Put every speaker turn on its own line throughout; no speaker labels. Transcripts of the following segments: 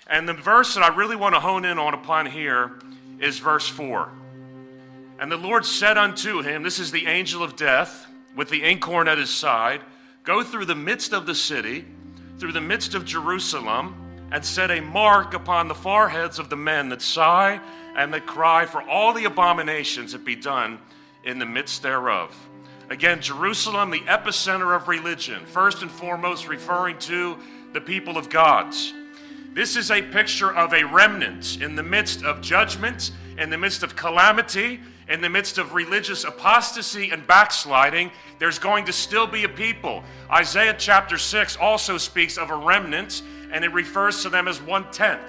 And the verse that I really want to hone in on upon here is verse 4. And the Lord said unto him, this is the angel of death, with the inkhorn at his side, go through the midst of the city, through the midst of Jerusalem, and set a mark upon the foreheads of the men that sigh and that cry for all the abominations that be done in the midst thereof. Again, Jerusalem, the epicenter of religion, first and foremost referring to the people of God. This is a picture of a remnant in the midst of judgment, in the midst of calamity, in the midst of religious apostasy and backsliding. There's going to still be a people. Isaiah chapter 6 also speaks of a remnant, and it refers to them as 1/10.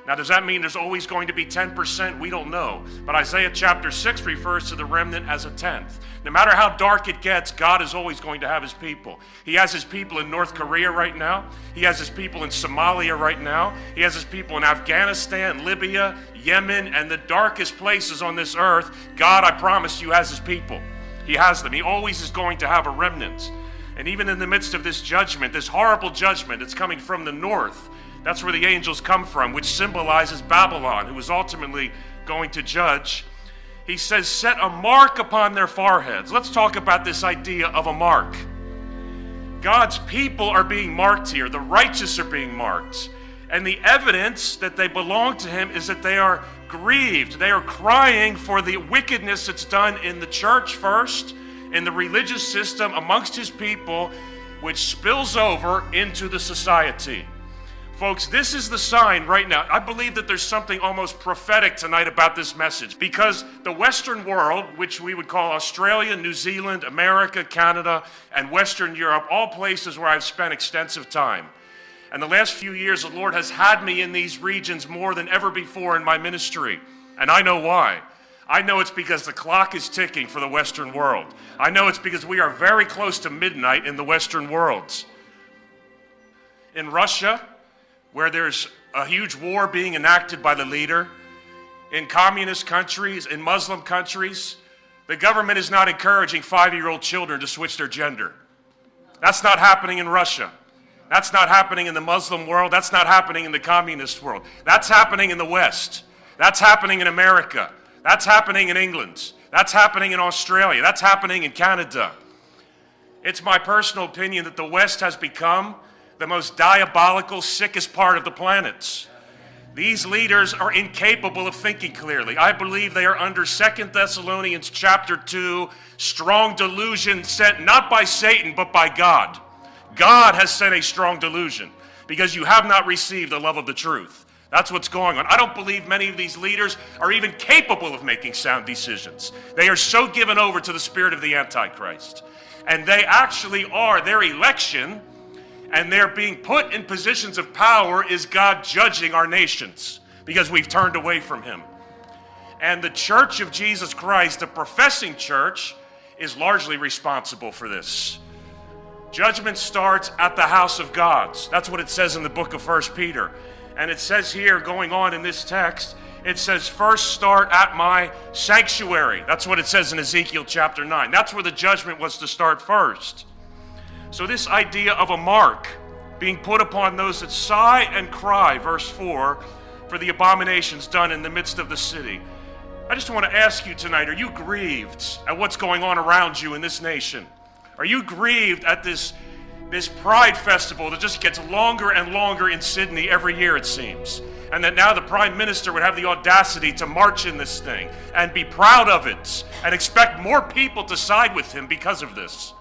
Now, does that mean there's always going to be 10%? We don't know. But Isaiah chapter 6 refers to the remnant as a 10th. No matter how dark it gets, God is always going to have his people. He has his people in North Korea right now. He has his people in Somalia right now. He has his people in Afghanistan, Libya, Yemen, and the darkest places on this earth. God, I promise you, has his people. He has them. He always is going to have a remnant. And even in the midst of this judgment, this horrible judgment that's coming from the north, that's where the angels come from, which symbolizes Babylon, who is ultimately going to judge. He says, set a mark upon their foreheads. Let's talk about this idea of a mark. God's people are being marked here. The righteous are being marked. And the evidence that they belong to him is that they are grieved. They are crying for the wickedness that's done in the church first, in the religious system amongst his people, which spills over into the society. Folks, this is the sign right now. I believe that there's something almost prophetic tonight about this message, because the Western world, which we would call Australia, New Zealand, America, Canada, and Western Europe, all places where I've spent extensive time. And the last few years, the Lord has had me in these regions more than ever before in my ministry. And I know why. I know it's because the clock is ticking for the Western world. I know it's because we are very close to midnight in the Western worlds. In Russia, where there's a huge war being enacted by the leader, in communist countries, in Muslim countries, the government is not encouraging 5-year-old children to switch their gender. That's not happening in Russia. That's not happening in the Muslim world. That's not happening in the communist world. That's happening in the West. That's happening in America. That's happening in England. That's happening in Australia. That's happening in Canada. It's my personal opinion that the West has become the most diabolical, sickest part of the planet. These leaders are incapable of thinking clearly. I believe they are under 2 Thessalonians chapter 2, strong delusion sent not by Satan, but by God. God has sent a strong delusion because you have not received the love of the truth. That's what's going on. I don't believe many of these leaders are even capable of making sound decisions. They are so given over to the spirit of the Antichrist. And they actually are, their election and they're being put in positions of power is God judging our nations because we've turned away from him. And the Church of Jesus Christ, the professing church, is largely responsible for this. Judgment starts at the house of God. That's what it says in the book of 1 Peter. And it says here, going on in this text, it says, first start at my sanctuary. That's what it says in Ezekiel chapter 9. That's where the judgment was to start first. So this idea of a mark being put upon those that sigh and cry, verse 4, for the abominations done in the midst of the city. I just want to ask you tonight, are you grieved at what's going on around you in this nation? Are you grieved at this Pride Festival that just gets longer and longer in Sydney every year, it seems? And that now the Prime Minister would have the audacity to march in this thing and be proud of it and expect more people to side with him because of this.